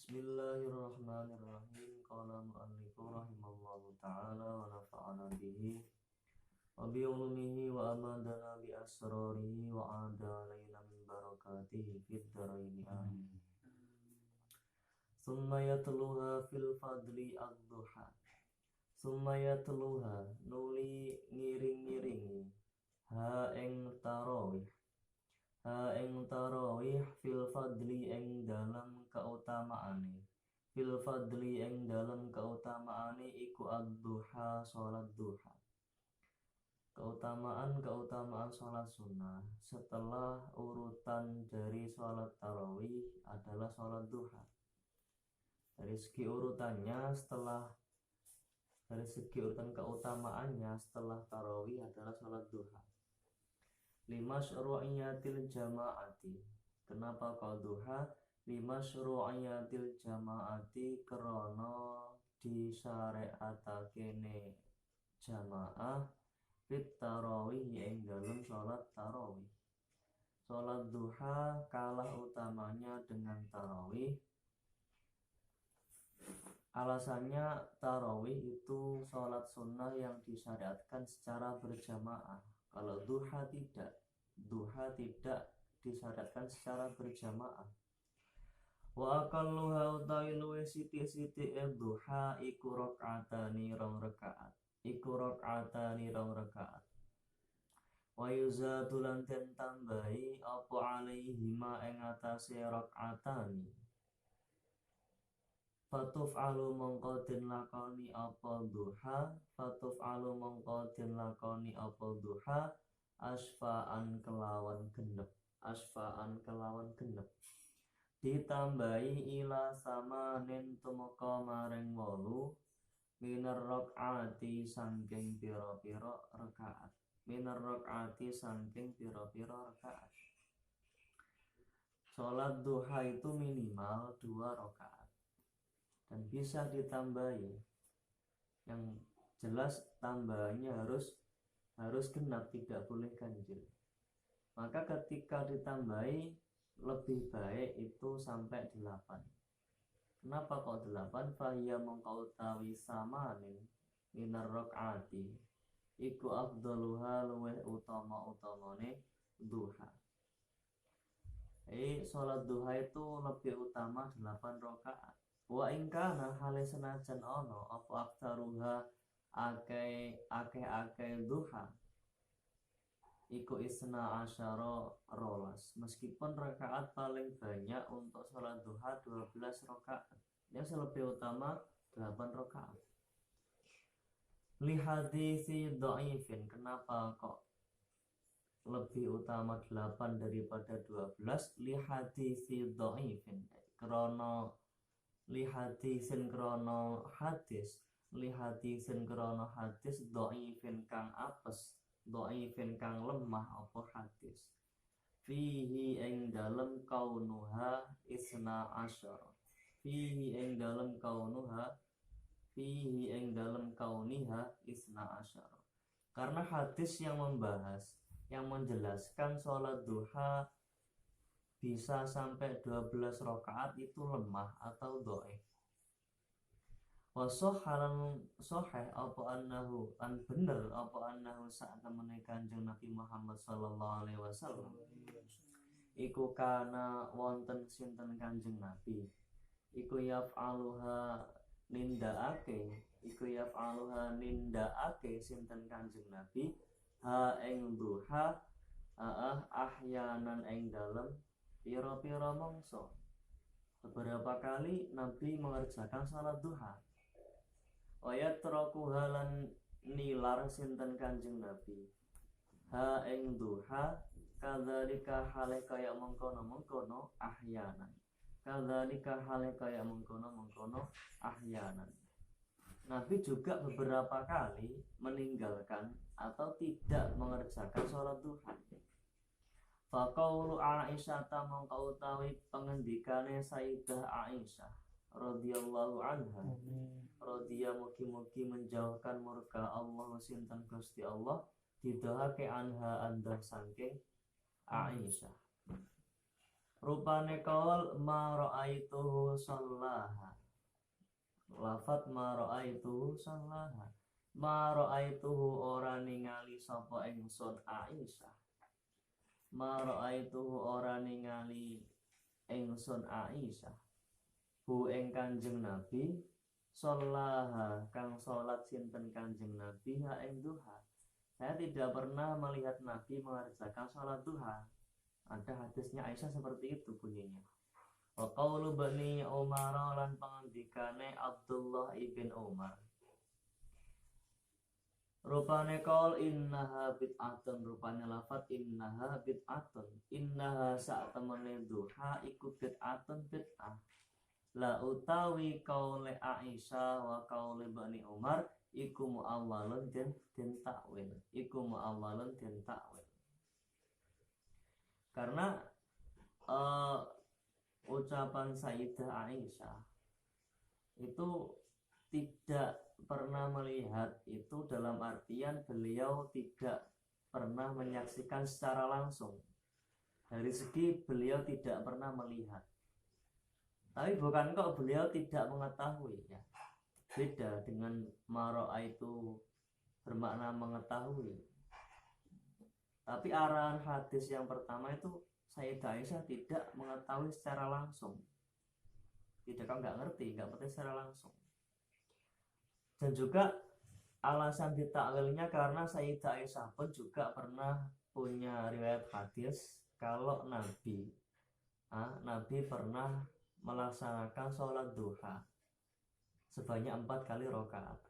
Bismillahirrahmanirrahim. Qala mu'allifu rahimallahu ta'ala wa nafa'ana bihi wa bi ulumihi wa amadana bi asrarihi wa adalayna min barakatihi fid dharaini amin. Summa yatluha fil fadli ad-duha. Summa yatluha nuli ngiring-ngiringi ha ing tarawih. Ha ing tarawih fil fadli ing dalam keutamaane. Fil fadli ing dalam keutamaane iku ad-duha salat duha. Keutamaan salat sunnah setelah urutan dari salat tarawih adalah salat duha. Dari segi urutan keutamaannya setelah tarawih adalah salat duha. Lima syuru'iyatil jama'ati. Kenapa kau duha? Lima syuru'iyatil jama'ati karena disyariatakene jamaah fit tarawih yang dalam sholat tarawih. Sholat duha kalah utamanya dengan tarawih. Alasannya tarawih itu sholat sunnah yang disyariatkan secara berjamaah. Kalau duha tidak disyariatkan secara berjamaah. Wa aqalluha utawi luwih sithik-sithik duha iku rakaatani rong rakaat. Wa yuzadu lan den tambahi apa alaihima ing atase rakaatani. Fatuf'alu mongko den lakoni apa duha asfa'an kelawan genep ditambahi ila samanin tumeka maring 8 minar rakaati saking pira-pira rakaat Salat duha itu minimal 2 rakaat dan bisa ditambahi. Yang jelas tambahannya harus genap, tidak boleh ganjil. Maka ketika ditambahi lebih baik itu sampai 8. Kenapa kok 8? Fahiyya mongko utawi samanin minar rakaati iku afdaluha luweh utama-utamane duha. Salat duha itu lebih utama 8 rakaat. Wa ingkana hale senajan ono apa aktaruha akeh duha iku isna asyara rolas. Meskipun rakaat paling banyak untuk sholat duha 12 rakaat, yang lebih utama 8 rakaat. Li hadisi dhaifin. Kenapa kok lebih utama 8 daripada 12? Li hadisi dhaifin. Lihadisin krono hadis dhaifin kang apes, dhaifin kang lemah apa hadis. Fihi ing dalem kaunuha isna asyara. Fihi ing dalem kauniha isna asyara. Karena hadis yang menjelaskan sholat duha bisa sampai 12 rakaat itu lemah atau dhaif. Wa sahih apa annahu saat temene Kanjeng Nabi Muhammad sallallahu alaihi wasallam iku kana wonten sinten Kanjeng Nabi iku yaf'aluha nindaake sinten Kanjeng Nabi ha ing duha ahyanan ing dalem pira-pira mangsa. Beberapa kali Nabi mengerjakan salat duha. Wa yatrakuha lan nilar sinten Kanjeng Nabi ha ing duha kadzalika hale kaya mengkono ahyanan. Nabi juga beberapa kali meninggalkan atau tidak mengerjakan salat duha. Faqaulu Aisyah mongko utawi pengendikane Sayyidah Aisyah radhiyallahu anha. Radhiya mugi-mugi menjauhkan murka Allah sinten Gusti Allah didhahake anha andah saking Aisyah. Rupane kaul ma ra'aituhu shallaha. Lafat ma ra'aituhu shallaha. Ma ra'aituhu ora ningali sapa ingsun Aisyah. Ma ra'aituhu ora ningali ingsun Aisyah. Hu ing Kanjeng Nabi shallaha kang salat sinten Kanjeng Nabi ha ing duha. Saya tidak pernah melihat Nabi mengerjakan salat duha. Ada hadisnya Aisyah seperti itu bunyinya. Wa qaulu bani Umar lan pangandikane Abdullah ibn Umar. Rupane qaul innaha bid'atun, rupane lafat innaha bid'atun. Innaha sak temene duha iku bid'atun bid'ah. La utawi qaule Aisyah wa qaule bani Umar iku mu'awwalun den takwil. Iku mu'awwalun den takwil. Karena ucapan Sayyidah Aisyah itu tidak pernah melihat, itu dalam artian beliau tidak pernah menyaksikan secara langsung. Dari segi beliau tidak pernah melihat. Tapi bukan kok beliau tidak mengetahui ya. Beda dengan maro'a itu bermakna mengetahui. Tapi arahan hadis yang pertama itu Sayyidah Aisyah tidak mengetahui secara langsung. Tidak, kau nggak ngerti, nggak ngerti secara langsung. Dan juga alasan ditakwilnya karena Sayyidah Aisyah pun juga pernah punya riwayat hadis kalau Nabi pernah melaksanakan sholat duha sebanyak 4 kali rakaat.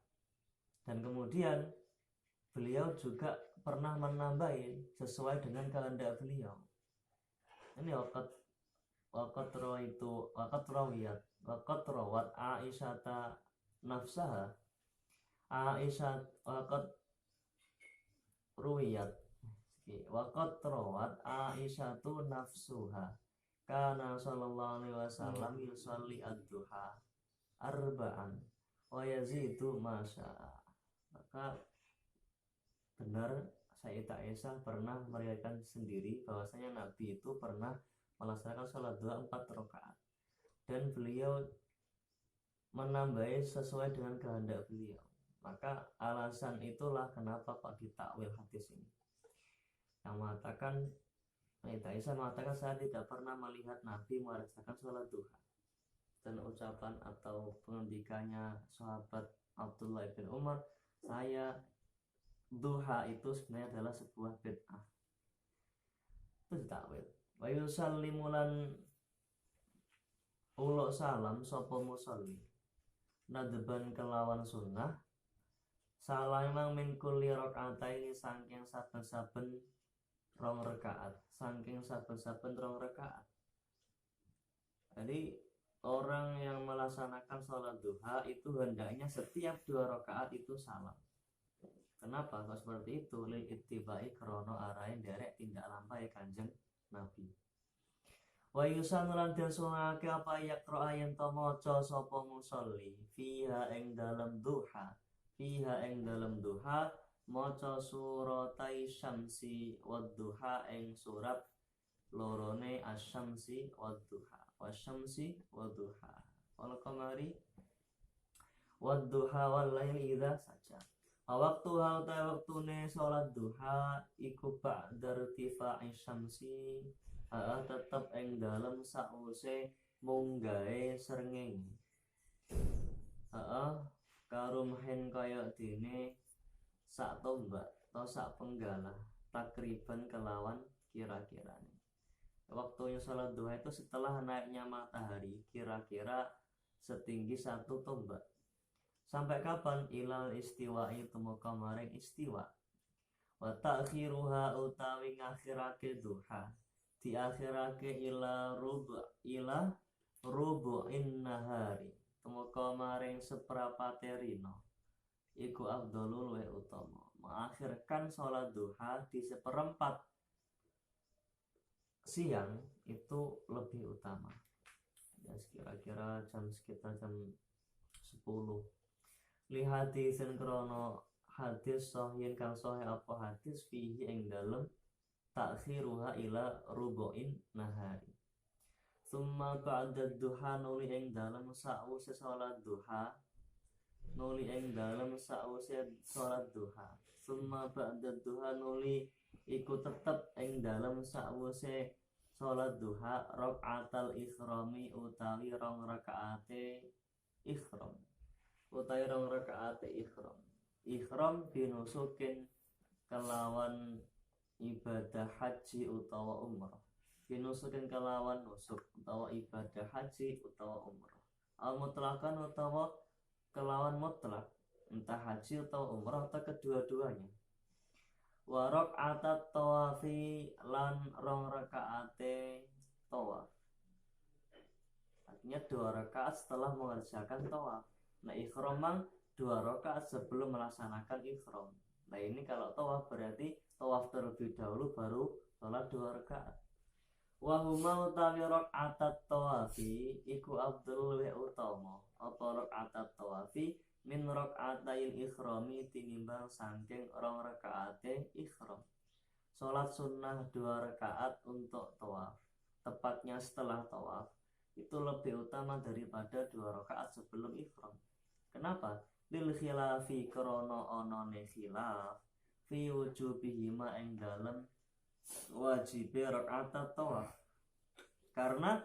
Dan kemudian beliau juga pernah menambahin sesuai dengan kehendak beliau. Ini waqat rawat Aisyah nafsaha. Aisyah waqat rawat Aisyah nafsuha. Kana sallallahu alaihi wasallam yusalli ad-duha arba'an wa yazidu ma syaa. Maka benar Sayyidah Aisyah pernah meriwayatkan sendiri bahwasanya Nabi itu pernah melaksanakan sholat duha 4 rakaat dan beliau menambahi sesuai dengan kehendak beliau. Maka alasan itulah kenapa kok ditakwil hadis ini. Yang mengatakan Sayyidah Aisyah mengatakan saya tidak pernah melihat Nabi mengerjakan sholat duha. Dan ucapan atau pengendikannya sahabat Abdullah bin Umar, saya duha itu sebenarnya adalah sebuah bid'ah. Itu ditakwil. Wa yusallimulan uluk salam sapa musolli nadban kelawan sunnah salamang min kulli rakaataini saking saben-saben rong rakaat. Jadi orang yang melaksanakan sholat duha itu hendaknya setiap 2 rakaat itu salam. Kenapa kok seperti itu? Lil ittibai krono arahin derek tindak lampai Kanjeng Nabi. Wa yusan lan den sungake apa yakra yen to maca sapa musolli fiha ing dalam duha. Fiha ing dalam duha maca suratai syamsi wad duha ing surat lorone asyamsi wad duha. Wasyamsi wad duha. Wal qamari wad duha wal laili idza saja. Waktu waktune sholat duha iku ba'da irtifa'i syamsi tetep ing dalem sause munggahe srengenge. Karumhen kaya dene sak tombak atau sak penggalah takriban kelawan kira-kirane. Waktunya sholat duha itu setelah naiknya matahari kira-kira setinggi 1 tombak. Sampai kapan? Ilal istiwa'i tumuka maring istiwa. Wa ta'khiruha utawi ngakhirake duha diakhirake ila rubu'in nahari tumuka maring seprapate rino iku afdhalul wa utama. Mengakhirkan sholat duha di seperempat siang itu lebih utama. Ya kira-kira sekitar jam 10. Li hadisin krono hadis sahih kang sahih apa hadis fihi ing dalem takhiruha ila rubu'in nahari. Summa ba'da duha nuli ing dalem sa'use salat duha. Nuli ing dalem sa'use salat duha. Summa ba'da duha nuli iku tetep ing dalem sa'use salat duha rakaatal ikhrami utawi rong rakaate ikhram. Utawi rong rakaate ikhram. Ikhram binusukin kelawan ibadah haji utawa umrah. Binusukin kelawan nusuk utawa ibadah haji utawa umrah. Al mutlakan utawa kelawan mutlak, entah haji atau umrah atau kedua-duanya. Wa raka'atat tawafi lan rong rakaate tawaf. Artinya 2 rakaat setelah mengerjakan tawaf. Nah, ikhram mang 2 rakaat sebelum melaksanakan ikhram. Nah, ini kalau tawaf berarti tawaf terlebih dahulu baru sholat 2 rakaat. Wa huma utawi rakaatat tawafi iku afdhalul wa utama. Apa rakaatat tawafi min rakaatil ikhrami tinimbang saking rong rakaate ikhram. Salat sunnah 2 rakaat untuk tawaf, tepatnya setelah tawaf, itu lebih utama daripada 2 rakaat sebelum ikhram. Kenapa? Lil khilafi krana onone khilaf fi wujubihima ing dalem wajibe rakaatat tawaf. Karena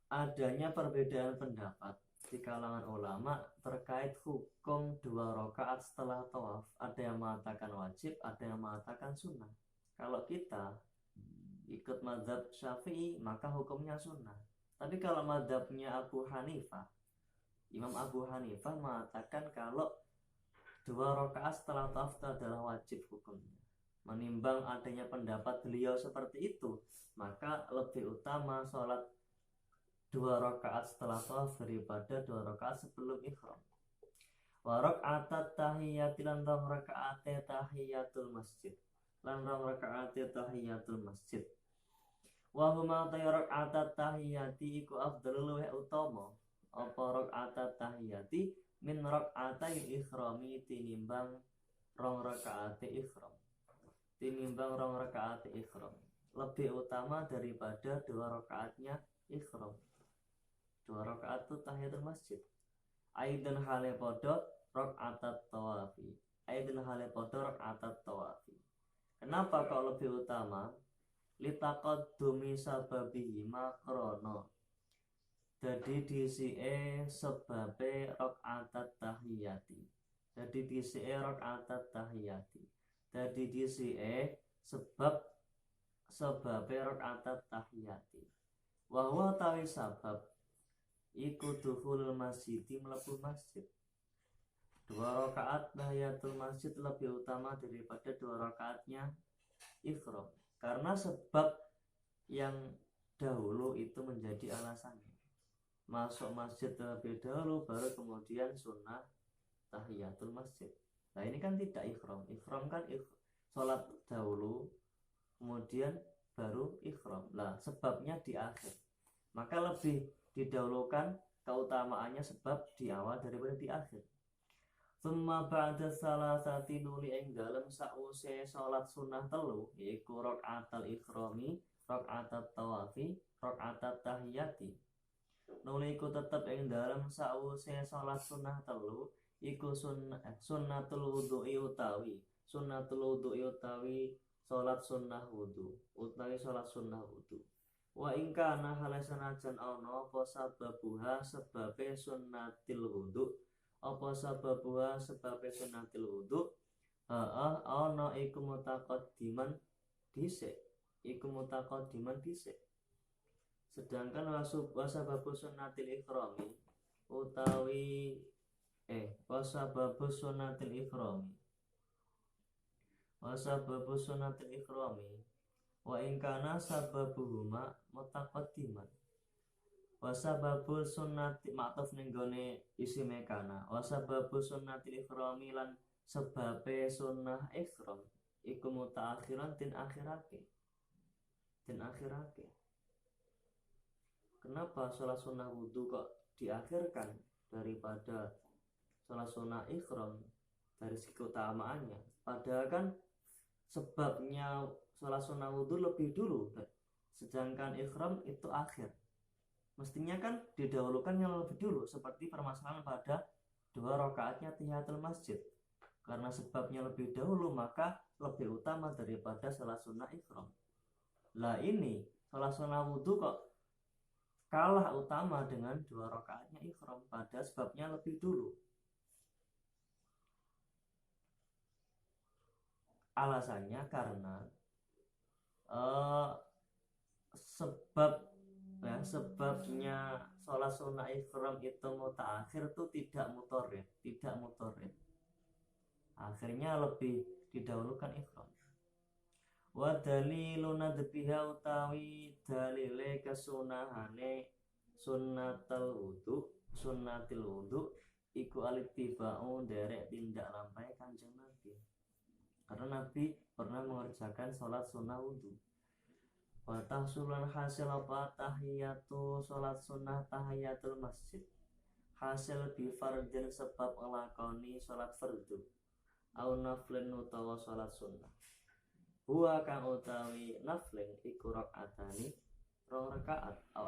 adanya perbedaan pendapat di kalangan ulama terkait hukum 2 rakaat setelah tawaf. Ada yang mengatakan wajib, ada yang mengatakan sunnah. Kalau kita ikut mazhab Syafi'i maka hukumnya sunnah. Tapi kalau mazhabnya Abu Hanifah, Imam Abu Hanifah mengatakan kalau 2 rakaat setelah tawaf itu adalah wajib hukumnya. Menimbang adanya pendapat beliau seperti itu, maka lebih utama sholat 2 rakaat setelah tawaf daripada 2 rakaat sebelum ikhram. Wa raka'atat tahiyyati lan rong rakaate tahiyatul masjid. Lan rong rakaate tahiyatul masjid. Wa huma raka'atat tahiyyati iku afdhalul wa utama. Apa raka'atat tahiyyati min raka'atai ikhrami tinimbang rong rakaate ikhram. Tinimbang rong rakaate ikhram. Lebih utama daripada 2 rakaatnya ikhram. 2 rakaat itu tahiyatul masjid. Aidan hale podo rakaatat tawafi. Aidan hale podo rakaatat tawafi. Kenapa kok lebih utama? Litaqaddumi sababihi makrono. Jadi disike sebabe rakaatat tahiyati. Jadi disike rakaatat tahiyati. Jadi disike sebabe rakaatat tahiyati. Wa huwa tawi sabab iku dukhulul masjid, mlebu masjid. 2 rakaat tahiyatul masjid lebih utama daripada 2 rakaatnya ikhram. Karena sebab yang dahulu itu menjadi alasannya. Masuk masjid terlebih dahulu baru kemudian sunnah tahiyatul masjid. Nah, ini kan tidak ikhram. Ikhram kan sholat dahulu kemudian baru ikhram. Lah, sebabnya di akhir. Maka lebih didahulukan keutamaannya sebab di awal daripada di akhir. Summa ba'da salasati nuli ing dalem sause salat sunnah telu yaiku rakaatal ikhrami, rakaatat tawafi, rakaatat tahiyati. Nuli iku tetep ing dalem sause salat sunnah telu iku sunnatul wudhu'i utawi salat sunnah wudu utawi salat sunnah wudu. Wa ingka ana halasanajan ana apa sababuha sebabe sunnatil wudu apa sababuha sebabe sunnatil wudu ana iku mutaqaddiman dhisik sedangkan wasababu sunnatil ikhrami utawi wasababu sunnatil ikhrami wa ingkana sababuhuma mutaqaddiman wasababul sunnati ma'tuf ning gone isi mekana wasababul sunnati ikhrami lan sebabe sunnah ikhram iku mutaakhiran tin akhirake. Kenapa sholat sunnah wudu kok diakhirkan daripada sholat sunnah ikhram dari segi keutamaannya? Padahal kan sebabnya sholat sunnah wudu lebih dulu, sedangkan ikhram itu akhir. Mestinya kan didahulukan yang lebih dulu, seperti permasalahan pada 2 rakaatnya tahiyatul masjid. Karena sebabnya lebih dahulu, maka lebih utama daripada salat sunnah ihram. Lah ini salat sunnah wudhu kok kalah utama dengan 2 rakaatnya ihram, pada sebabnya lebih dulu. Alasannya karena sebabnya sholat sunnah ihram itu mutaakhir itu tidak mutorid, akhirnya lebih didahulukan ihram. Wa dalilun nadbiha utawi dalile kesunahane sunnatil wudu iku alitibau derek tindak lampai Kanjeng Nabi, karena Nabi pernah mengerjakan sholat sunnah wudu. Wa tahsulan hasil apa tahiyatu sholat sunnah tahiyatul masjid, hasil bi fardin sebab ngelakoni sholat fardu au naflin utawa sholat sunnah. Huwa kang utawi naflin iku rakaatani 2 rakaat au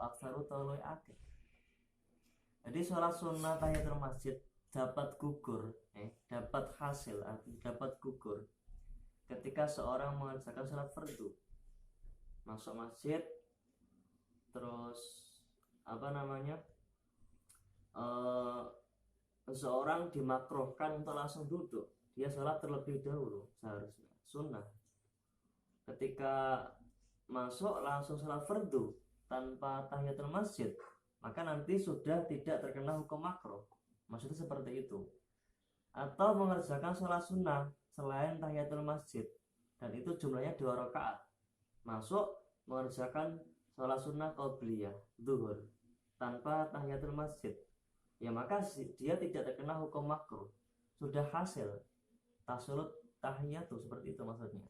aksaru toloi akeh. Jadi sholat sunnah tahiyatul masjid dapat gugur, dapat hasil, artinya dapat gugur ketika seorang mengerjakan sholat fardu, masuk masjid, terus seorang dimakruhkan untuk langsung duduk, dia sholat terlebih dahulu, seharusnya sunnah. Ketika masuk langsung sholat fardu tanpa tahiyatul masjid, maka nanti sudah tidak terkena hukum makruh, maksudnya seperti itu. Atau mengerjakan sholat sunnah selain tahiyatul masjid, dan itu jumlahnya 2 rakaat, masuk mengerjakan sholat sunnah qabliyah zuhur tanpa tahiyatul masjid, ya maka dia tidak terkena hukum makruh, sudah hasil tahsulut tahiyatu, seperti itu maksudnya.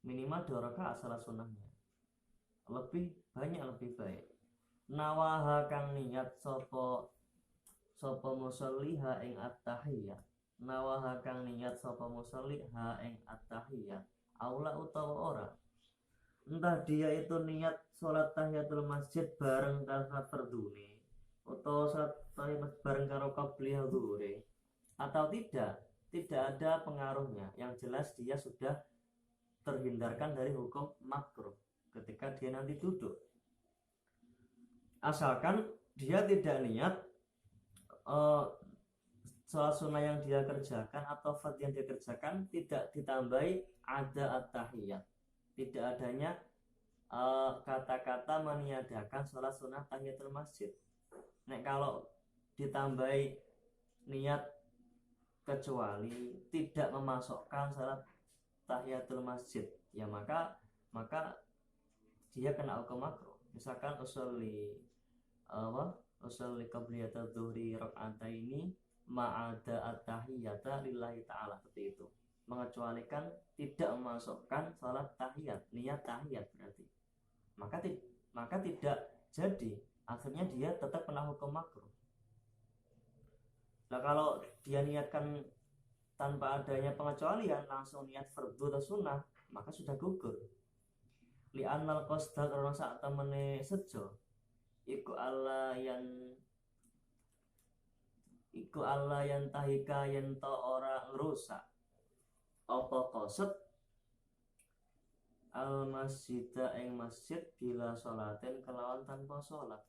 Minimal 2 rakaat sholat sunnahnya, lebih banyak lebih baik. Nawaha kang niat sopo musolliha ing at-tahiyat, nawaha kang niat sopo musolliha ing at-tahiyat aula utawa ora, entah dia itu niat sholat tahiyatul masjid bareng karo sholat fardune atau sholat tahiyatul bareng karo qabliyah zuhure atau tidak ada pengaruhnya. Yang jelas dia sudah terhindarkan dari hukum makruh ketika dia nanti duduk, asalkan dia tidak niat sholat sunnah yang dia kerjakan atau fard yang dia kerjakan tidak ditambahi ada at-tahiyat, tidak adanya kata-kata meniadakan sholat sunnah tahiyatul masjid. Kalau ditambahi niat kecuali tidak memasukkan sholat tahiyatul masjid, ya maka dia kena hukum makruh. Misalkan usolli qabliyatul dhuhri raka'ataini ma'ada at-tahiyata lillahi ta'ala, seperti itu, mengecualikan tidak memasukkan sholat tahiyat, niat tahiyat berarti, maka tidak jadi, akhirnya dia tetap kena hukum makruh. Nah kalau dia niatkan tanpa adanya pengecualian, langsung niat fardu atau sunnah, maka sudah gugur. Li'annal qasda karena saat temene sejo iku Allah yang tahika yen to ora ngerusak apa qasad al masjida ing masjid bila sholatin kelawan tanpa sholat.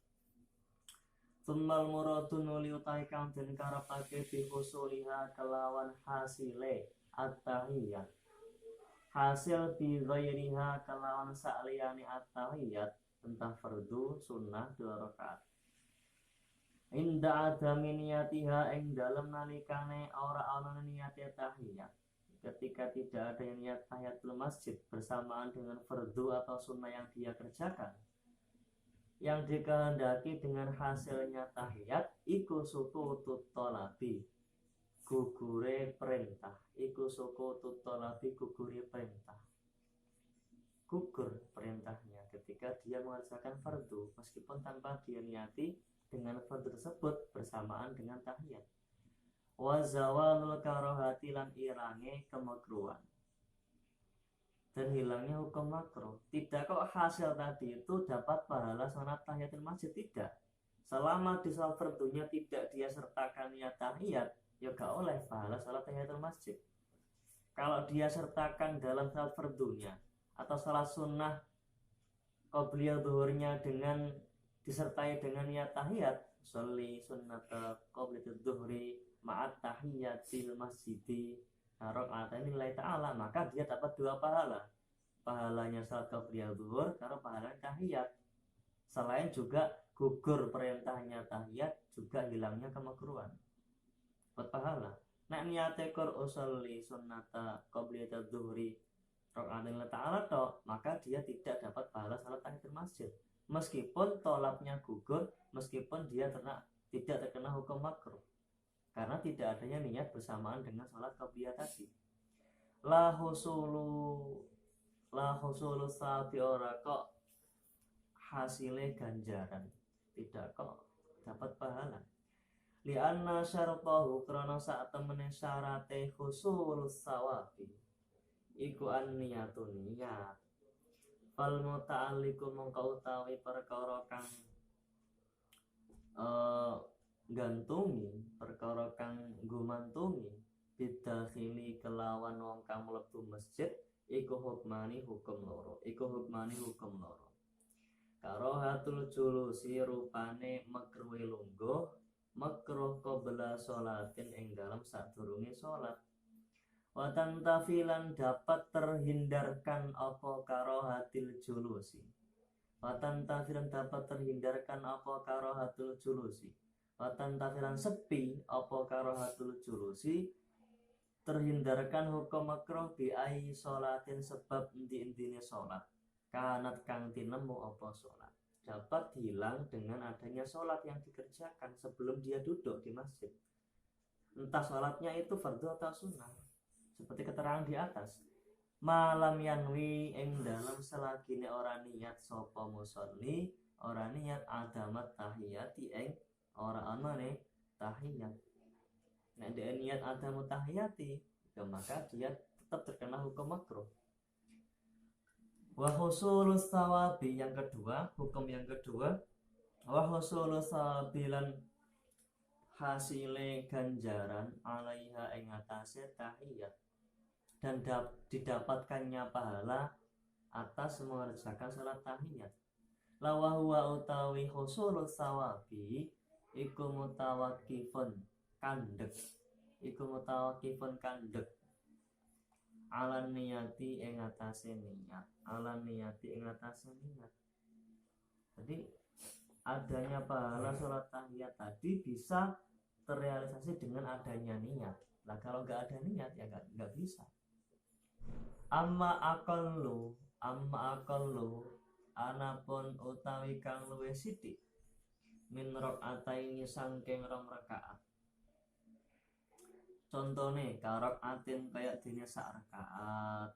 Tumbal muradun nuli utahi kang den karepake bi husuliha kelawan hasile at-tahiyat, hasil bi ghairiha kelawan sakliyane at-tahiyat, entah fardu sunnah 2 rakaat. Inda adami niyatiha ing dalem nalikane ora ana niate tahiyat, ketika tidak ada niat tahiyatul masjid bersamaan dengan fardu atau sunnah yang dia kerjakan, yang dikehendaki dengan hasilnya tahiyat iku sukutut thalabi, gugure perintah, gugur perintahnya ketika dia mengerjakan fardu meskipun tanpa dia niati dengan fardu tersebut bersamaan dengan tahiyat. Wa zawalul karahati lan irange kemakruhan, dan hilangnya hukum makruh. Tidak kok hasil tadi itu dapat pahala salat tahiyatul masjid, tidak. Selama di salat fardunya tidak dia sertakan niat tahiyat, ya gak oleh pahala salat tahiyatul masjid. Kalau dia sertakan dalam salat fardunya atau salat sunnah qobliyah zuhurnya dengan disertai dengan niat tahiyat, sholli sunnata qobliyah zuhri ma'at tahiyatil masjidi raka'atain lillahi ta'ala, maka dia dapat dua pahala. Pahalanya salat qobliyah zuhur karena pahala tahiyat. Selain juga gugur perintahnya tahiyat, juga hilangnya kemakruhan. Dapat pahala. Nek niate kur usolli sunnata qobliyah zuhri raka'atain lillahi ta'ala toh, maka dia tidak dapat pahala salat tahiyatul masjid. Meskipun tolapnya gugur, meskipun dia tidak terkena hukum makruh, karena tidak adanya niat bersamaan dengan sholat qobliyah tadi. La husulu sabi ora kok hasilnya ganjaran, tidak kok dapat pahala. Lianna syaratahu krana sak temene syarate husulus sawabi iku an-niyatun niyat. Fal muta'alliqu mongko utawi perkara kang gantungi, perkara kang gumantungi bidakhili kelawan wong kang mlebu masjid iku hukmani hukum loro. Karohatul julusi rupane makruhe lungguh, makruh qabla sholatin ing dalam sadurunge salat. Wa tantafilan dapat terhindarkan apa karohatil julusi. Wa tantafilan dapat terhindarkan apa karohatul julusi. Watan tafiran sepi apa karohatul julusi, terhindarkan hukum makruh bi ai sholatin sebab inti-intine sholat kanat kang tinemu apa sholat, dapat hilang dengan adanya sholat yang dikerjakan sebelum dia duduk di masjid. Entah sholatnya itu fardhu atau sunnah, seperti keterangan di atas. Malam yanwi ing dalam selagine ora niat sapa musolli, ora niat adamat tahiyati ing ora ana ne tahiyat. Nek dia niat ada mutahiyati, ya maka dia tetap terkena hukum makruh. Wa husulus sawabi yang kedua, hukum yang kedua, wa husulus sawabilan hasile ganjaran alaiha ing atase tahiyat, dan didapatkannya pahala atas mengerjakan salat tahiyat. Lawa huwa utawi husulus sawabi iku mutawakifun kandek, alan niyati ing atase niat, Jadi adanya pahala sholat tahiyat tadi bisa terrealisasi dengan adanya niat. Nah kalau nggak ada niat ya nggak bisa. Amma aqallu anapun utawi kang luwih sithik min rakaataini sangking rong rakaat. Contone karokaatin kayak dene sak rakaat,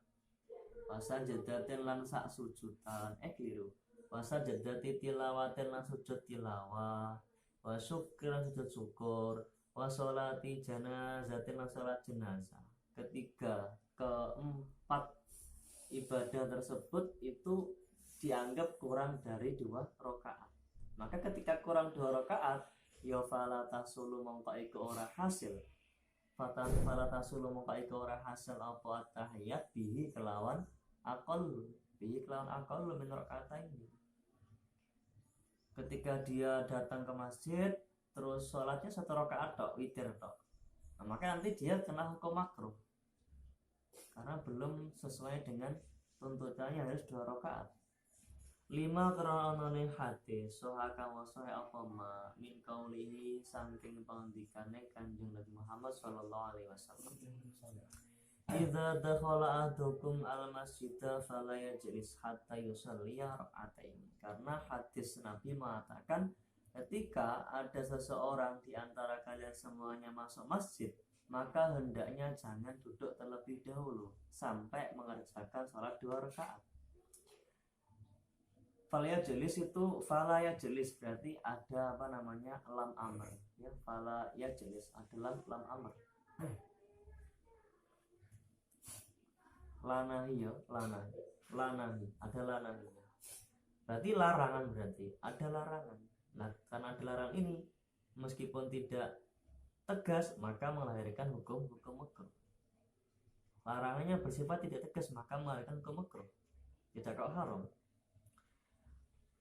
wasajadatin lan sak sujudan, keliru. Wasajadati tilawatin lan sujud tilawah, wasyukran sujud syukur, wasolati janazatin lan salat jenazah. Ketiga, keempat ibadah tersebut itu dianggap kurang dari 2 rakaat. Maka ketika kurang 2 rakaat, ya fala tasulu mongko iku ora hasil. Fala tasulu mongko iku ora hasil apa tahiyat bihi kelawan aqall min rakaatain. Ketika dia datang ke masjid terus sholatnya 1 rakaat tok, witir tok. Nah, maka nanti dia kena hukum makruh. Karena belum sesuai dengan tuntutannya harus 2 rakaat. 5 kronolone hadis sohaka wasohe apa ma min kaulihi saking pangandikane Kanjeng Nabi Muhammad sallallahu alaihi wasallam. Idza dakhala ahadukum al-masjida fala yajlis hatta yusalliya rak'atain. Karena hadis Nabi mengatakan ketika ada seseorang di antara kalian semuanya masuk masjid, maka hendaknya jangan duduk terlebih dahulu sampai mengerjakan salat 2 rakaat. Falaya jelis itu falaya jelis berarti ada lam amr ya, falaya jelis adalah lam amr. lanahi ya, lanahi, ada lanahinya. Berarti larangan, berarti ada larangan. Nah, karena ada larangan ini meskipun tidak tegas maka melahirkan hukum makruh. Larangannya bersifat tidak tegas maka melahirkan hukum makruh, tidak kau haram.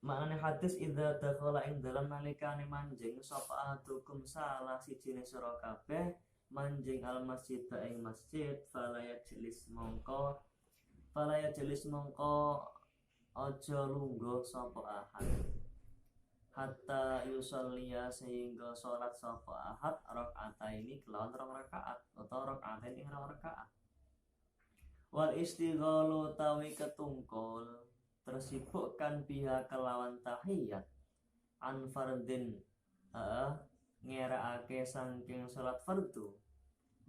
Maknanya hadis idza dakhala ing dalam nalikane manjing sapa ahadukum salah sijine sira kabeh manjing al masjid ing masjid fala yajlis mongko aja lungguh sapa ahad hatta yusalliya sehingga salat sapa ahad rakaataini kelawan 2 rakaat atau rakaataini 2 rakaat. Wal istighalu tawi ketungkul tersibukkan pihak kelawan tahiyat an fardin ngerakake saking salat fardu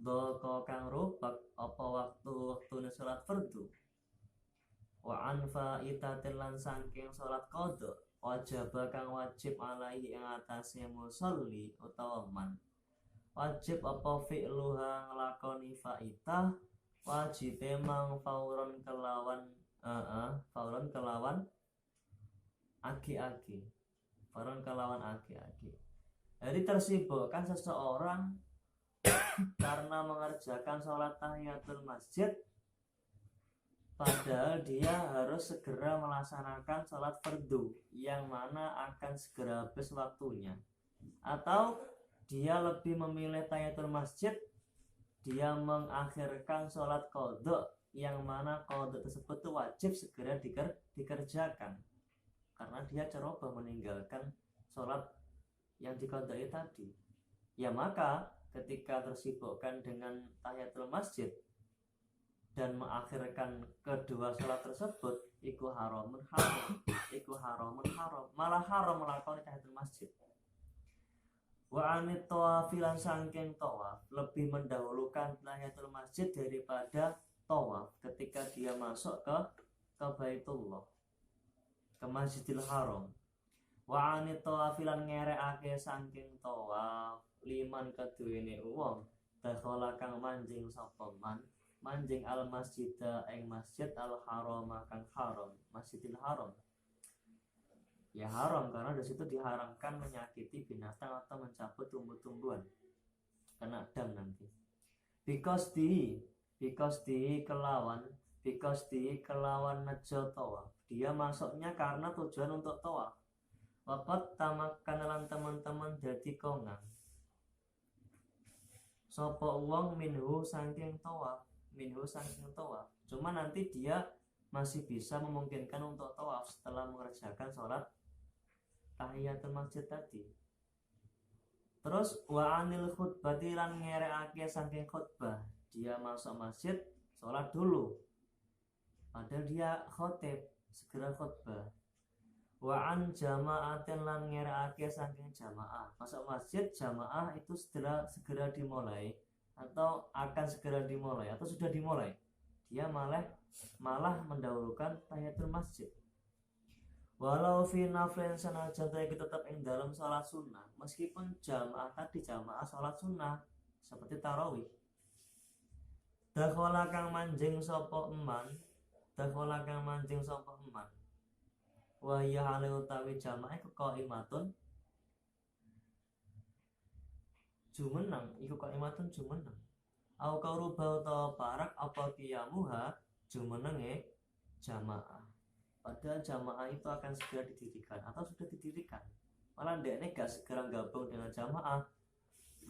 doko kang rupak apa waktune salat fardu wa an faitatin lan saking salat qada wajib kang wajib alaihi ing atase musolli utawa man wajib apa fi'luha nglakoni faitah wajib memang fauron kelawan aki-aki. Jadi tersibukkan seseorang karena mengerjakan sholat tahiyatul masjid padahal dia harus segera melaksanakan sholat fardu yang mana akan segera habis waktunya, atau dia lebih memilih tahiyatul masjid, dia mengakhirkan sholat qada yang mana qada tersebut itu wajib segera dikerjakan karena dia ceroboh meninggalkan sholat yang diqadai tadi. Ya maka ketika tersibukkan dengan tahiyatul masjid dan mengakhirkan kedua sholat tersebut iku haramun haram, malah haram melakukan tahiyatul masjid. Wa anit tawafilan sangking tawaf lebih mendahulukan tahiyatul masjid daripada tawaf ketika dia masuk ke Baitullah, ke Masjidil Haram. Wa anit tawafilan ngerekake saking tawaf liman keduwene wong dakhala kang manjing sapa manjing al masjida ing masjid al haram kang haram, Masjidil Haram. Ya haram karena di situ diharamkan menyakiti binatang atau mencabut tumbuh-tumbuhan kena dam nanti. Because di kelawan nejo tawaf, dia masuknya karena tujuan untuk tawaf. Wapat tamakkan lan teman-teman jadi kongang sopo uang minhu saking tawaf. Cuma nanti dia masih bisa memungkinkan untuk tawaf setelah mengerjakan sholat tahiyatul masjid tadi. Terus wa anil khutbati lan ngerekake saking khutbah, dia masuk masjid sholat dulu padahal dia khotib segera khutbah. Wa an jama'atin lan ngerekake saking jamaah, masuk masjid jamaah itu segera dimulai atau akan segera dimulai atau sudah dimulai, dia malah mendahulukan tahiyatul masjid. Walau fi naflin sanajan itu tetap ing dalam salat sunnah, meskipun jamaah tadi jamaah salat sunnah seperti tarawih. Dakhala kang manjing sapa eman wa ya hale utawi jamaah iku qaimatun jumeneng au kauruba utawa parak apa qiyamuha jumenenge jamaah. Padahal jamaah itu akan segera didirikan atau sudah didirikan, malah ndekne gak segera gabung dengan jamaah,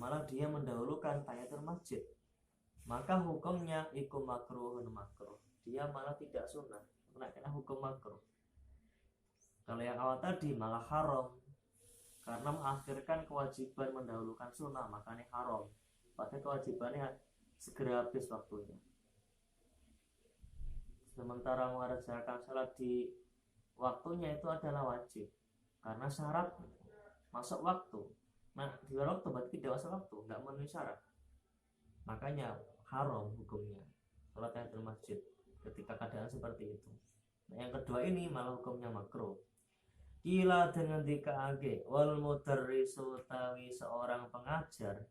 malah dia mendahulukan tahiyatul masjid, maka hukumnya iku makruh, dia malah tidak sunnah, kena hukum makruh. Kalau yang awal tadi malah haram karena mengakhirkan kewajiban mendahulukan sunnah, makanya haram, padahal kewajibannya segera habis waktunya. Sementara mengerjakan salat di waktunya itu adalah wajib karena syarat masuk waktu. Nah di luar waktu berarti tidak masuk waktu, nggak memenuhi syarat, makanya haram hukumnya salat tahiyatul masjid ketika keadaan seperti itu. Nah, yang kedua ini malah hukumnya makruh. Kila dengan dikaage wal mudarrisu tawi seorang pengajar,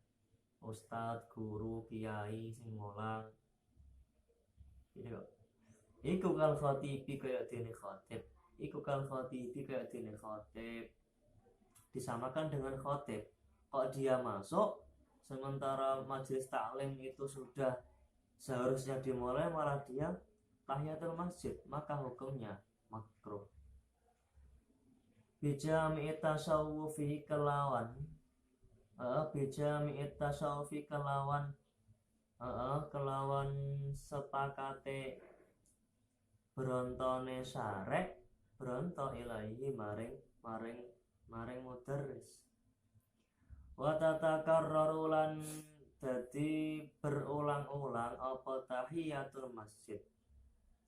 ustadz, guru, kiai sing mulang ini kok Iku kal khatibi kaya dene khatib. Iku kal khatibi kaya dene khatib. Disamakan dengan khatib. Kok dia masuk sementara majelis taklim itu sudah seharusnya dimulai, malah dia tahiyatul masjid, maka hukumnya makruh. Bijami tasawufi kelawan bijami tasawufi kelawan kelawan sepakate brontone syarek bronto ilahi maring mudarris. Wa tatakarraru lan dadi berulang-ulang apa tahiyatul masjid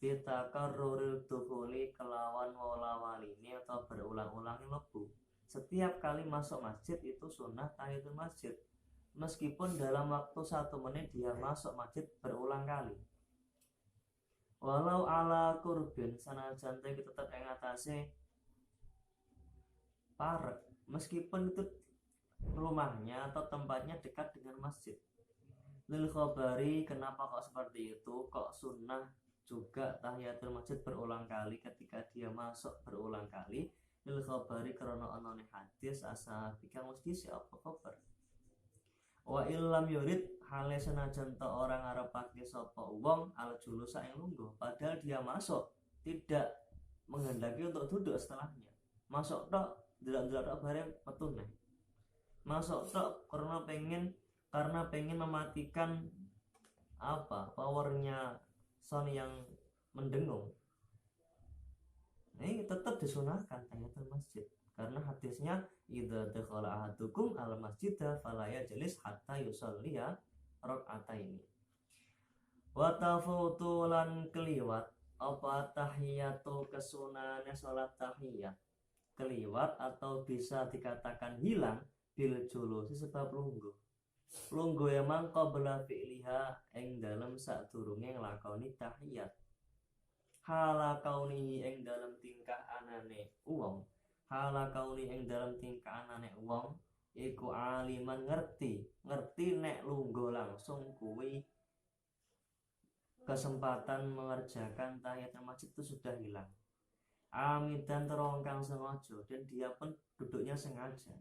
bitakarruril dukhuli kelawan wala-waline atau berulang-ulang lebu. Setiap kali masuk masjid itu sunnah tahiyatul masjid, meskipun dalam waktu 1 menit dia masuk masjid berulang kali. Walau ala kurbin sanajan kita tetap ing atase parek, meskipun itu rumahnya atau tempatnya dekat dengan masjid. Lil khabari, kenapa kok seperti itu? Kok sunnah juga tahiyatul masjid berulang kali ketika dia masuk berulang kali? Lil khabari karena onone hadis asa bika mesti apa khabar. Wa illam yurid hale senajan to orang ngarepake sapa wong al julusa ing lungguh, padahal dia masuk tidak menghendaki untuk duduk setelahnya. Masuk tok delok-delok tok bareng metu neh. Masuk tok karena pengen mematikan powernya sound yang mendengung. Ini tetap disunahkan tahiyatul masjid karena hadisnya idza dakhala ahadukum al masjida fala yajlis hatta yusalliya rak'ataini. Wa tafutulan keliwat apa tahiyatu kesunahane salat tahiyat keliwat atau bisa dikatakan hilang bil julusi sebab lungguh ya mangko bela fi'liha ing dalem sadurunge nglakoni tahiyat hala kauni ing dalem tingkah anane wong iku aliman ngerti nek lungguh langsung kuwi kesempatan mengerjakan tahiyat masjid itu sudah hilang. Amidan terongkang sengaja dan dia pun duduknya sengaja.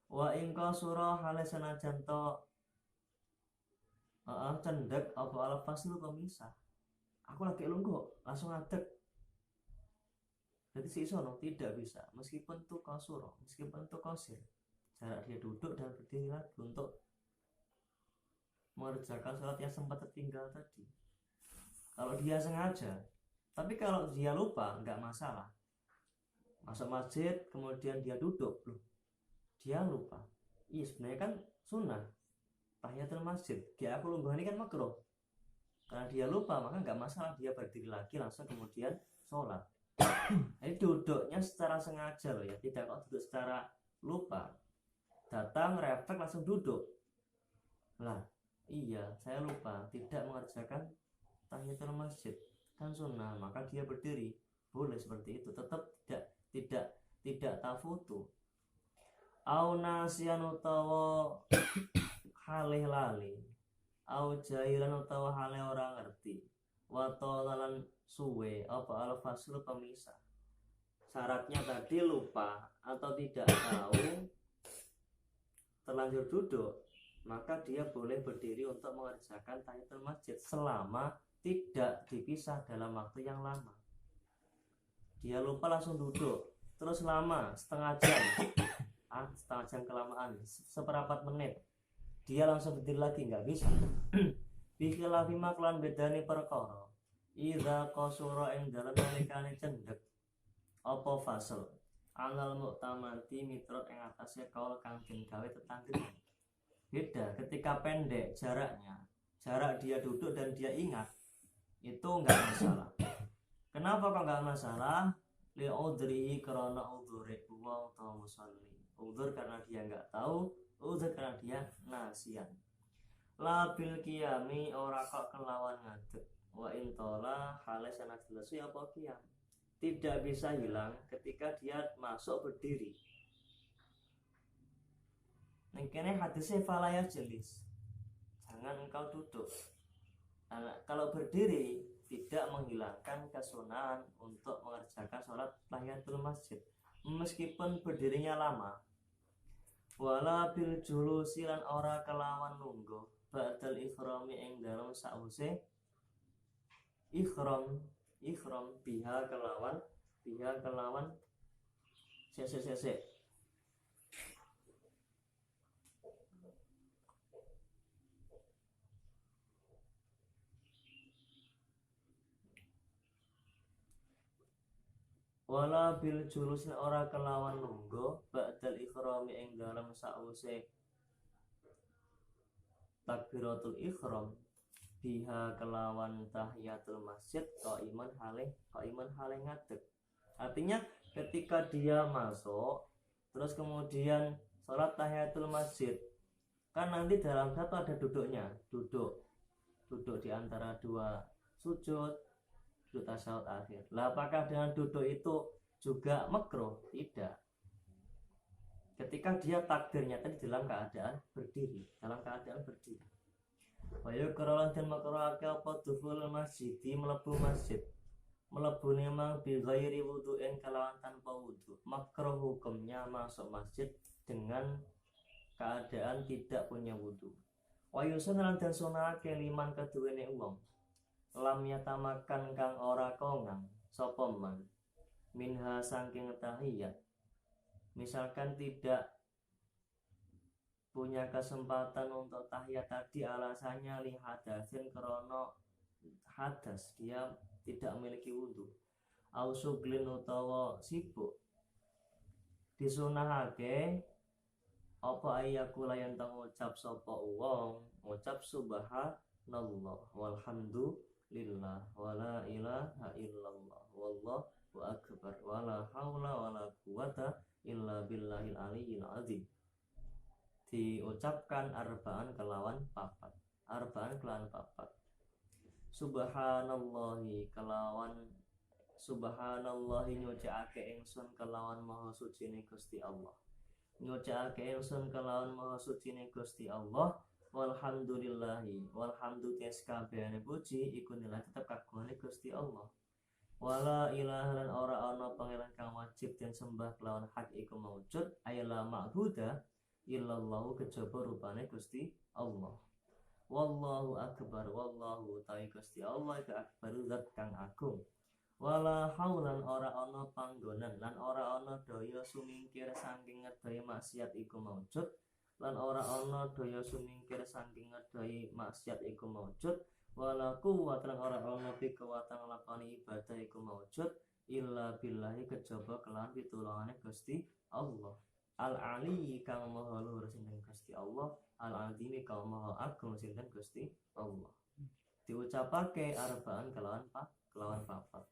Wa ingka surah hale senajan to cendek apa al-faslu pemisah. Aku lagi lungguh langsung ngadeg. Jadi si isono tidak bisa meskipun tuh kasuro, meskipun tuh kosir. Jarak dia duduk dan berdiri lagi untuk mengerjakan sholat yang sempat tertinggal tadi. Kalau dia sengaja, tapi kalau dia lupa nggak masalah. Masuk masjid kemudian dia duduk, loh dia lupa. Iya sebenarnya kan sunnah tahiyatul masjid. Dia aku lungguh ini kan makruh. Karena dia lupa maka nggak masalah dia berdiri lagi langsung kemudian sholat. Jadi duduknya secara sengaja loh ya, tidak kok duduk secara lupa. Datang refleks langsung duduk. Lah iya saya lupa tidak mengerjakan tahiyatul masjid kan sunnah, maka dia berdiri boleh seperti itu, tetap tidak tafutu. Au nasian utawa halih lali, au jahilan utawa hale orang ngerti, wa talalan suwe apa al-faslu pemisah. Syaratnya tadi lupa atau tidak tahu terlanjur duduk, maka dia boleh berdiri untuk mengerjakan tahiyatul masjid selama tidak dipisah dalam waktu yang lama. Dia lupa langsung duduk terus lama setengah jam kelamaan, seperempat menit dia langsung berdiri lagi, nggak bisa. Bikilafi maklan bedani perkara idza qasura ing dalem nalikane cendhek apa fasel alal muktamati mitrot ing atase kaul kang den gawe tetanggenan. Beda ketika pendek jarak dia duduk dan dia ingat, itu enggak masalah. Kenapa kok enggak masalah? Li udri karena udhuri wa ta musalli. Udhur karena dia enggak tahu, udhur karena dia nasian. La bil qiyami ora kok kelawan ngadeg. Wa intola hale sana jelas apa qiyam. Tidak bisa hilang ketika dia masuk berdiri. Ning kene hadisnya falaya jelis. Jangan engkau duduk. Nah, kalau berdiri tidak menghilangkan kesunahan untuk mengerjakan sholat tahiyatul masjid meskipun berdirinya lama. Wala bil julusi lan ora kelawan lungguh ba'dal ikhrami ing dalem sause ikhram biha kelawan sesek. Wala bil julusin ora kelawan lungguh ba'dal ikhrami ing dalem sause takbiratul ikhram biha kelawan tahiyatul masjid qaiman hale ngadeg. Artinya ketika dia masuk terus kemudian sholat tahiyatul masjid, kan nanti dalam satu ada duduk di antara dua sujud tasyahud akhir. Lah apakah dengan duduk itu juga makruh? Tidak. Ketika dia takbirnya tadi dalam keadaan berdiri. Wa yukralan den makruhake apa dukhul masjid, mlebu masjid. Mlebu memang bi ghairi wudu'in kelawan tanpa wudu. Makruh hukumnya masuk masjid dengan keadaan tidak punya wudu. Wa yusunna dan sunahake liman keduwene wong lam yatamakan kang ora kongang sapa man minha saking tahiyat, misalkan tidak punya kesempatan untuk tahiyat tadi alasannya li hadasin krono hadas, dia tidak memiliki wudu, au suglin utawa sibuk, disunahake apa ayakula yang ngucap sapa wong ngucap subhanallah walhamdulillah wala ilaha illallah wallahu akbar wala haula wala quwata illa billahil aliyyil azim. Diucapkan arba'an kelawan papat. Subhanallahi nyucikake ingsun kelawan maha sucine Gusti Allah. Walhamdulillahi walhamdu tes kabehane puji iku nilai tetep kagungane Gusti Allah. Wala ilaha lan ora ana pangeran kang wajib den sembah kelawan hak iku maujud ayala ma'buda illallahu kejaba rupane Gusti Allah. Wallahu akbar, wallahu ta'i Gusti Allah iku akbaru zat kang agung. Wala haulan ora ana panggonan lan ora ana daya sumingkir saking ngedaya maksiat iku maujud lan ora ana daya sumingkir saking ngedaya maksiat iku maujud. Wala quwwata lan ora ana kekuatan lakoni ibadah iku maujud illa billahi kejaba kelawan pitulungane Gusti Allah. Al-Ali kang maha luhur sinten Gusti Allah, Al-Azimi kang maha agung sinten Gusti Allah. Diucapake arba'an kelawan papat.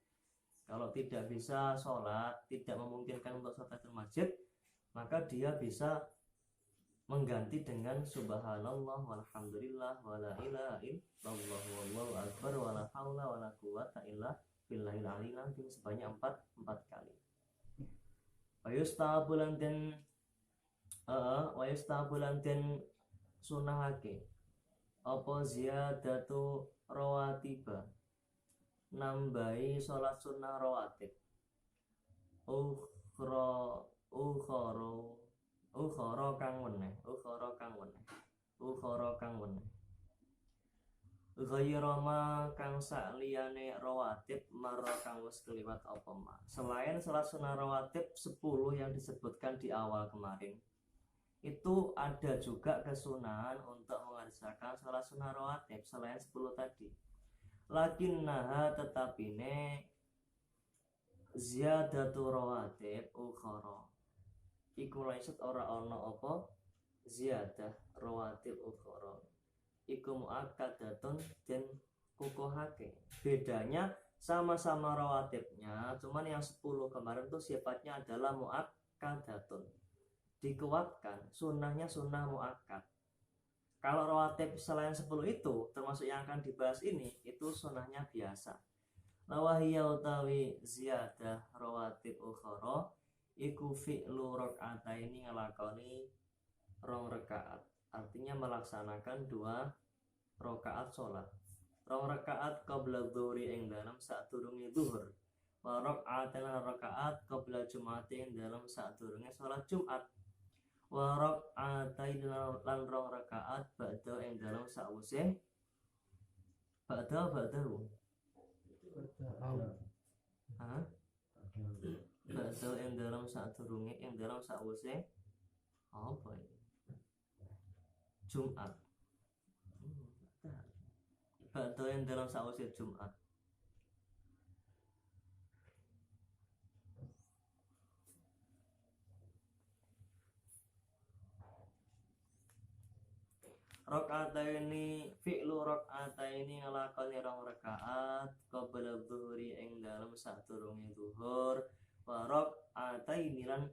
Kalau tidak bisa sholat, tidak memungkinkan untuk sholat di masjid, maka dia bisa mengganti dengan subhanallah walhamdulillah wala ilaha illallah wallahu akbar wala haula wala quwata illa billahil aliyil azim sebanyak 4 kali. Wa yustahabulan den sunahake apa ziyadatu rawatiba, nambahi sholat sunnah rawatib ukhara kang weneh ghayra ma kang sakliyane rawatib marra kang wis kliwat apa ma, selain salat sunah rawatib 10 yang disebutkan di awal kemarin, itu ada juga kesunahan untuk mengerjakan salat sunah rawatib selain 10 tadi. Lakinnaha tetapine ziyadatu rawatib ukhara iku laisat ora ana apa ziyadah rawatib ukhara iku muakkadatun den kukuhake. Bedanya sama-sama rawatibnya, cuman yang 10 kemarin tuh sifatnya adalah muakkadatun, dikuatkan, sunnahnya sunnah muakkad. Kalau rawatib selain 10 itu termasuk yang akan dibahas ini, itu sunnahnya biasa. Lawahiyya utawi ziyadah rawatib ukhara iku fi'lu raka'ataini ngelakoni 2 rakaat, artinya melaksanakan 2 rakaat sholat. rong rakaat qabla dhuhri ing dalam sadurunge zuhur wa raka'atan rakaat qabla jum'ati ing dalam sadurunge salat Jumat wa raka'atain lan rong rakaat ba'da ing dalam sawise ba'dahu ha ba'da ing dalam sadurunge ing dalam sawise apa ini Jumat ba'da ing dalam sawise Jumat Rakaataini fi'lu rakaataini ngelakoni rong rakaat qabla dhuhri ing dalem sadurunge zuhur wa rakaataini lan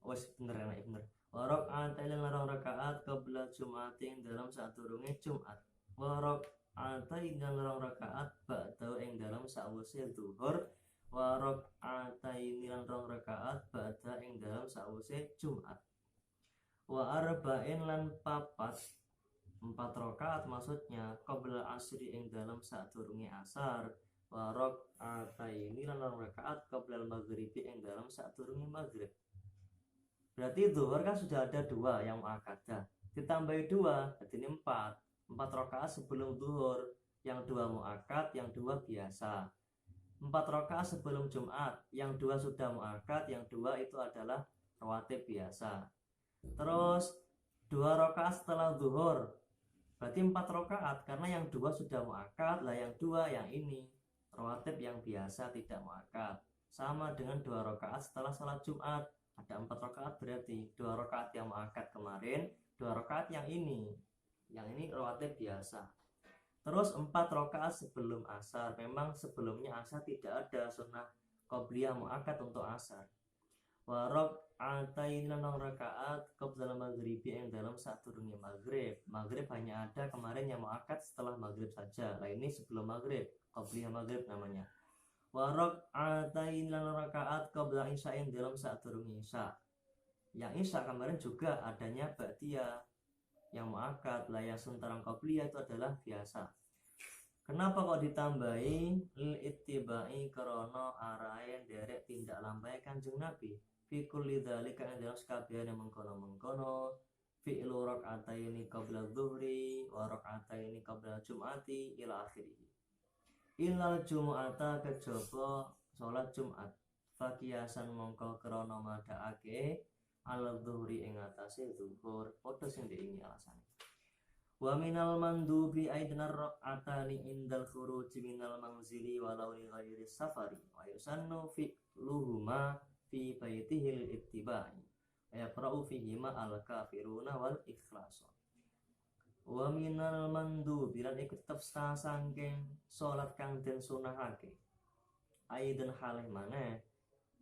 wis bener enak bener wa rakaataini lan rong rakaat qabla jum'ati ing dalem sadurunge Jumat wa rakaataini lan rong rakaat ba'da ing dalem sawise zuhur wa rakaataini lan rong rakaat ba'da ing dalem sawise Jumat wa arba'in lan papat 4 rakaat maksudnya qabla asri ing dalam sadurunge asar wa raka'ataini lan rakaat qabla maghribi ing dalam sadurunge maghrib. Berarti zuhur kan sudah ada 2 yang muakkadah. Ditambahi 2 jadi 4 rakaat sebelum zuhur, yang 2 muakkad, yang 2 biasa. 4 rakaat sebelum Jumat, yang 2 sudah muakkad, yang 2 itu adalah rawatib biasa. Terus 2 rakaat setelah zuhur. Berarti 4 rakaat karena yang 2 sudah muakkad, lah yang 2 yang ini rawatib yang biasa tidak muakkad. Sama dengan 2 rakaat setelah salat Jumat. Ada 4 rakaat berarti 2 rakaat yang muakkad kemarin, 2 rakaat yang ini. Yang ini rawatib biasa. Terus 4 rakaat sebelum asar. Memang sebelumnya asar tidak ada sunnah qobliyah muakkad untuk asar. Wa raka'atain lan rakaat qabla maghribi yang dalam sadurunge maghrib. Maghrib hanya ada kemarin yang muakkad setelah maghrib saja. Lah ini sebelum maghrib, qabliyah maghrib namanya. Wa raka'atain lan rakaat qabla isya yang dalam sadurunge isya. Yang isya kemarin juga adanya ba'diyah yang muakkad. Lah yang sementara qabliyah itu adalah biasa. Kenapa kok ditambahi lil ittiba'i karena arahe derek tindak lampahe Kanjeng Nabi? Fi kulli dzalika ing dalam sakabehane mengkono-mengkono fi'lu rak'ataini qabla dhuhri wa rak'ataini qabla jum'ati ila akhirih. Ilal jumu'ata kejaba salat Jumat. Fakiyasan mongko krana madhaake ala dhuhri ing atase zuhur. Padha sing diingi alasane. Wa minal mandubi aidanar rak'atani indal khuruji minal manzili walau li ghairi safari wa yusannu fi'luhuma fi baitihil ittiba'i wa yaqra'u fihima al-kafiruna wal ikhlas. Wa minal mandubi lan iku tetep sangking salat kang den sunahake aidan halih maneh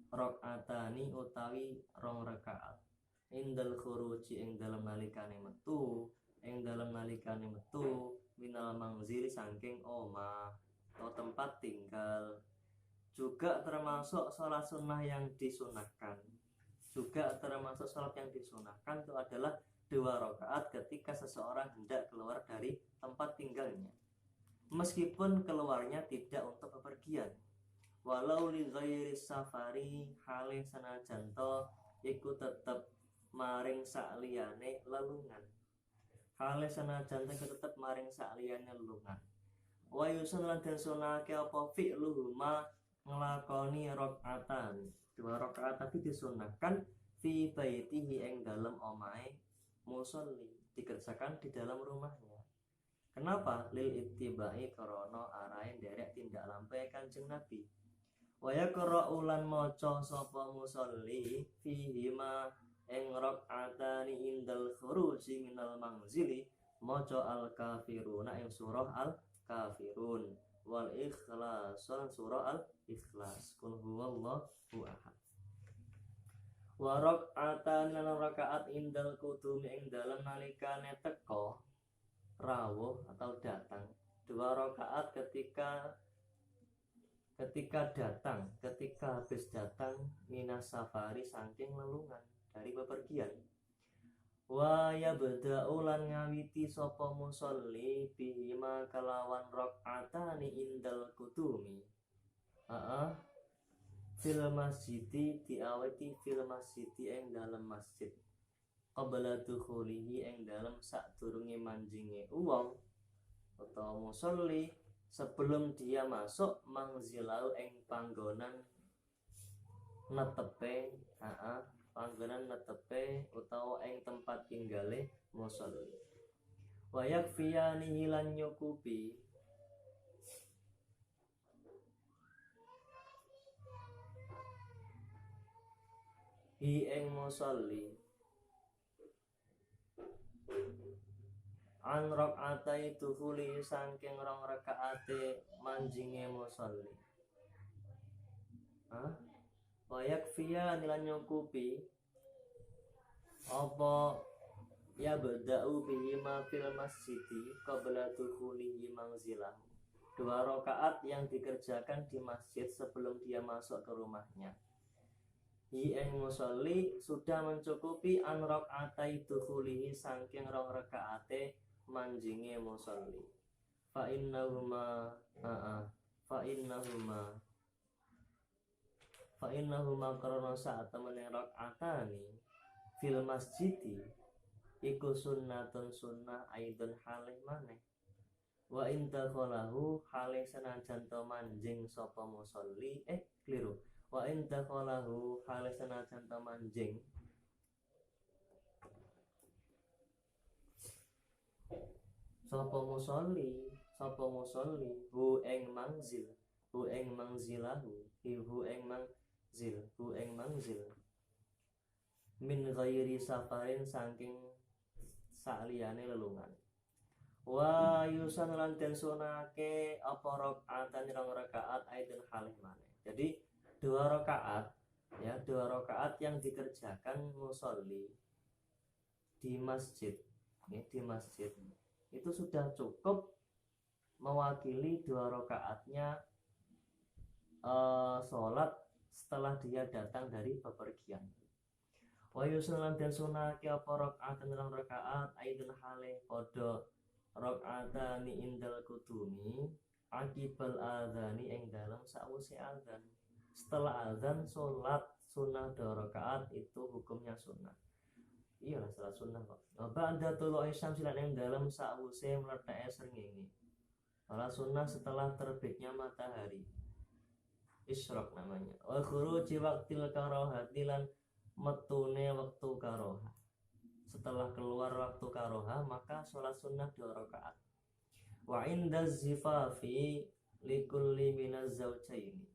rak'atani utawi rong rakaat indal khuruji ing dalem nalikane metu minal manzili saking omah atau tempat tinggal. Juga termasuk sholat sunnah yang disunahkan. Juga termasuk sholat yang disunahkan itu adalah 2 rakaat ketika seseorang hendak keluar dari tempat tinggalnya, meskipun keluarnya tidak untuk bepergian. Walau li ghairi safari halih sanajan to iku tetep maring sakliyane lelungan. Halih sanajan tetep maring sakliyane lelungan. Wa yusun lan den sunahake apa fi'luhuma nglakoni rakaatan 2 rakaat tapi disunahkan fi baitihi ing dalem omahe musolli, dikerjakan di dalam rumahnya. Kenapa? Lil ittiba'i karena arahe nderek tindak lampahe Kanjeng Nabi. Wa yaqra'u lan maca sapa musolli fihi ma ing rakaatani indal khuruji minal manzili maca al-kafiruna ing surah al-kafirun wal ikhlas surah al-ikhlas kul huwallahu ahad. Wa rak'atan lan rakaat indal qudumi ing dalem nalikane teka rawuh atau datang. 2 rakaat ketika habis datang minas safari saking lelungan dari bepergian. Wa yabda'u lan ngawiti sapa musolli bihima kalawan rakaatani indal kutumi. Fil masjidi diaweti fil masjidi ing dalam masjid. Qabla dukhulihi ing dalam sadurunge manjinge uwong utawa musolli sebelum dia masuk mangzilau ing panggonan netepe panggonan netepe utawa ing tempat tinggale musolli. Wa yakfiyani lan nyukupi hi ing musolli an rakaatai dukhuli saking rong rakaate manjinge musolli. Wa yakfiyani lan nyukupi apa ya bada'u bihima fil masjidi qabla dukhulihi manzilah. 2 rakaat yang dikerjakan di masjid sebelum dia masuk ke rumahnya. Hi ing musolli sudah mencukupi an rakaatai dukhulihi saking rong rakaate manjinge musolli. Fa innahuma karena saat temene rakaatani fil masjidi iku sunnatun sunnah aidun halih maneh. Wa inta kholahu halih senajan to manjing sapa musolli kliru. Wa inta kholahu halih senajan to manjing sapa musolli hu ing mangzil min ghairi safarin saking saliyane lelungan. Wa yusan lan den sunake apa rakaatan rong rakaat aidin halih maneh. Jadi 2 rakaat yang dikerjakan musolli di masjid itu sudah cukup mewakili 2 rakaatnya sholat setelah dia datang dari bepergian. Wa yusulan dan sunake apa rakaatan rong rakaat aidul halih padha rakaatani indal kutumi akibal adzani ing dalam sawise adzan. Setelah adzan sholat sunnah 2 rakaat itu hukumnya sunnah. Iyalah salat sunnah kok. Ba'da tulu'i syamsi lan ing dalam sawise mletheke srengenge. Salat sunnah setelah terbitnya matahari. Isyraq namanya. Wa khuruji waqtil karahati lan metune waktu karoha. Setelah keluar waktu karoha maka sholat sunnah 2 rakaat. Wa inda zifafi likulli minaz zawjaini.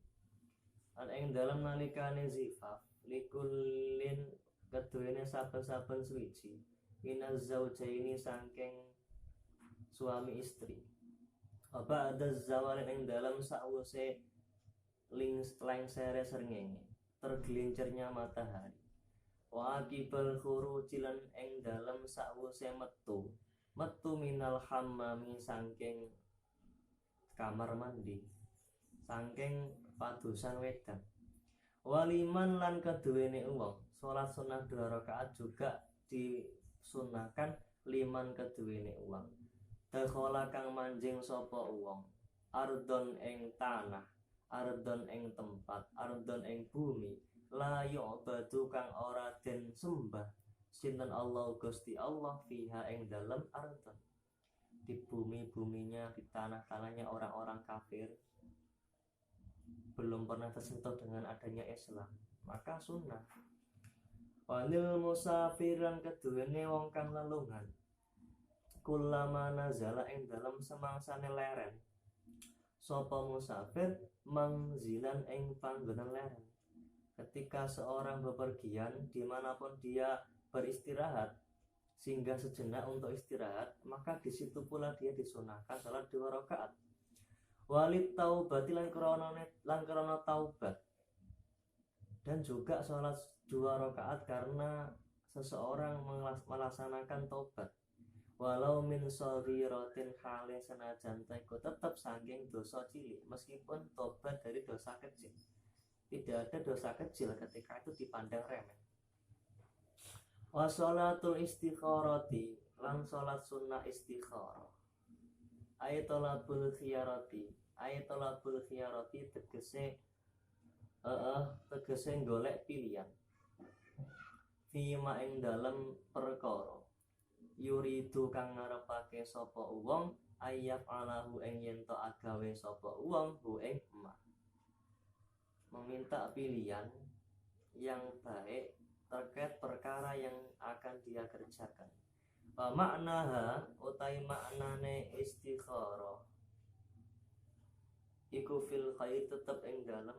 Lan ing dalam nalikane zifaf likullin keduwene saben-saben suwiji minaz zawjaini saking suami istri. Apa ada zawal ing dalam sawise lengsere srengenge tergelincirnya matahari. Wa akibal khuruji lan ing dalam sawise metu minal hammami saking kamar mandi saking padusan wedan. Waliman lan keduwene wong salat sunah 2 rakaat juga disunahkan liman keduwene wong. Dakhala kang manjing sapa wong ardon ing tanah, ardon ing tempat, ardon ing bumi, la yu'badu kang ora den sembah sinten Allah Gusti Allah fiha ing dalem ardon. Di bumi-buminya, di tanah-tanahnya orang-orang kafir belum pernah tersentuh dengan adanya Islam, maka sunnah. Wanil musafiran keduwene wong kang lelungan kullama nazala ing dalam semangsane leren sapa musafir mangzilan ing panggonan leren. Ketika seorang bepergian dimanapun dia beristirahat sehingga sejenak untuk istirahat, maka di situ pula dia disunahkan salat 2 rakaat. Walid taubati lan krana taubat, dan juga salat 2 rakaat karena seseorang melaksanakan taubat. Walau min shaghiratin hale senajan teko tetap saking dosa cilik, meskipun tobat dari dosa kecil. Tidak ada dosa kecil ketika itu dipandang remeh. Wa sholatul istikharati lan sholat sunnah istikharah. Ayatul khiyarati tegese golek pilihan. Fima ing dalem perkara yuridu kang ngarepake sapa wong ayyaf alahu ing yen to agawe sapa wong hu ing ma. Meminta pilihan yang baik terkait perkara yang akan dia kerjakan. Wa maknaha utai maknane istikharah iku fil khair tetep ing dalem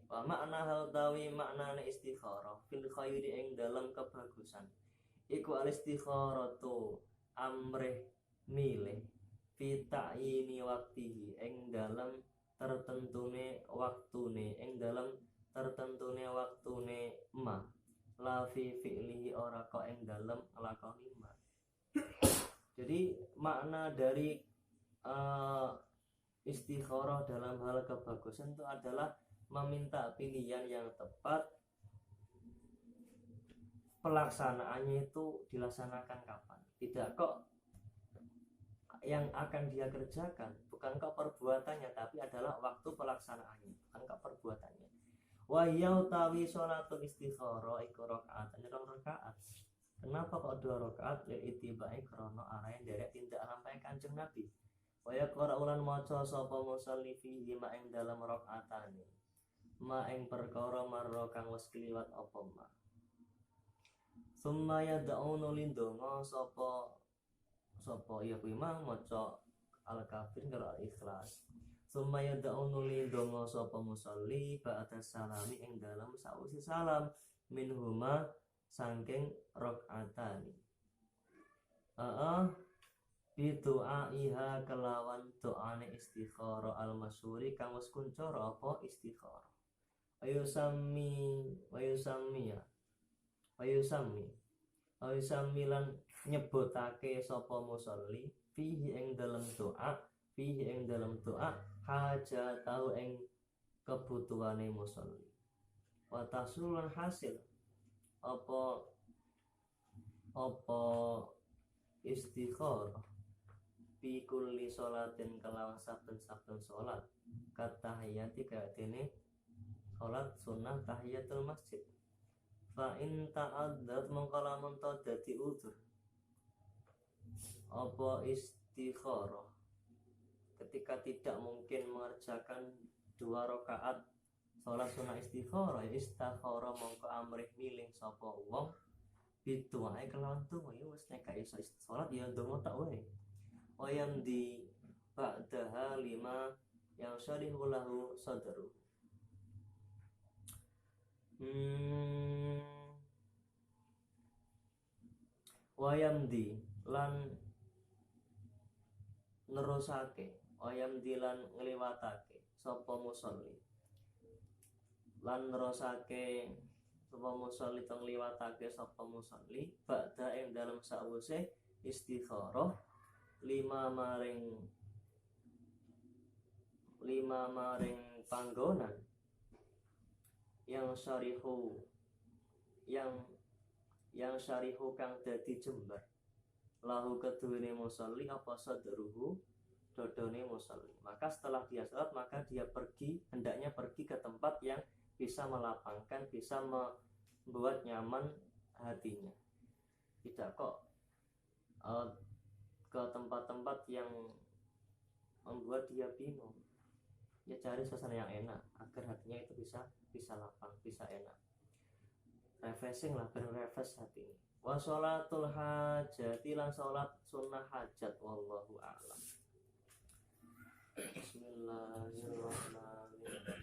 wa maknaha utawi maknane istikharah fil khairi ing dalem kebagusan iku al istikharatu amrih milih fi ta'yini waqtihi ing dalem tertentune waktune ma la fi fi'lihi ora kok ing dalem lakoni ma. Jadi makna dari istikharah dalam hal kebagusan itu adalah meminta pilihan yang tepat. Pelaksanaannya itu dilaksanakan kapan? Tidak kok yang akan dia kerjakan, bukan kok perbuatannya, tapi adalah waktu pelaksanaannya, bukan kok perbuatannya. Wa yautawi sholatul istikharah iku rakaatan 2 rakaat. Kenapa kok 2 rakaat? Ya itibai krono arah yang derek tindak sampai Kanjeng Nabi. Wa yaqra ulan maca sapa musalli fihi ma ing dalam rakaatane. Ma ing perkara marra kang wis kliwat apa ma. Summa yad'unu lindonga sapa ya kuwi mang maca al-kafir karo al-ikhlas. Summa yad'unu lindonga sapa musalli ba'da salami ing dalam sausi salam minhuma sangking rakaatani. Bidu'aiha kelawan doane istikharah al-masyhuri kang wis kuncara apa istikharah. Ayusami lan nyebutake sapa musolli fihi ing dalam doa hajatahu ing kebutuhane musolli. Wa tahsulan hasil apa istikharah fi kulli sholatin kelawan saben-saben salat katahiyati kadene salat sunnah tahiyatul masjid. Fa in ta'addat mengkalamun dadi udzur apa istikharah ketika tidak mungkin mengerjakan 2 rakaat salat sunnah istikharah ya istikharah mongko amrih milih sapa wong bidu'ai kelawan donga ya wis nek iso salat ya donga tak wae wayam di ba'daha lima yang syarihu lahu sadru. Wayamdi lan nerusake wayamdi lan ngliwatake sapa musolli lan nerusake sapa musolli teng liwatake sapa musolli ba'da ing dalam sawise istikharah lima maring panggonan yang syarihu kang dadi jembar lahu keduwene musolli apa sadruhu dodone musolli. Maka setelah dia salat maka dia hendaknya pergi ke tempat yang bisa melapangkan, bisa membuat nyaman hatinya. Tidak kok ke tempat-tempat yang membuat dia bingung. Ya cari suasana yang enak agar hatinya itu bisa lapang, bisa enak. Refreshing lah, refresh hatinya. Wa sholatul hajati lan sholat sunnah hajat wallahu a'lam. Bismillahirrahmanirrahim.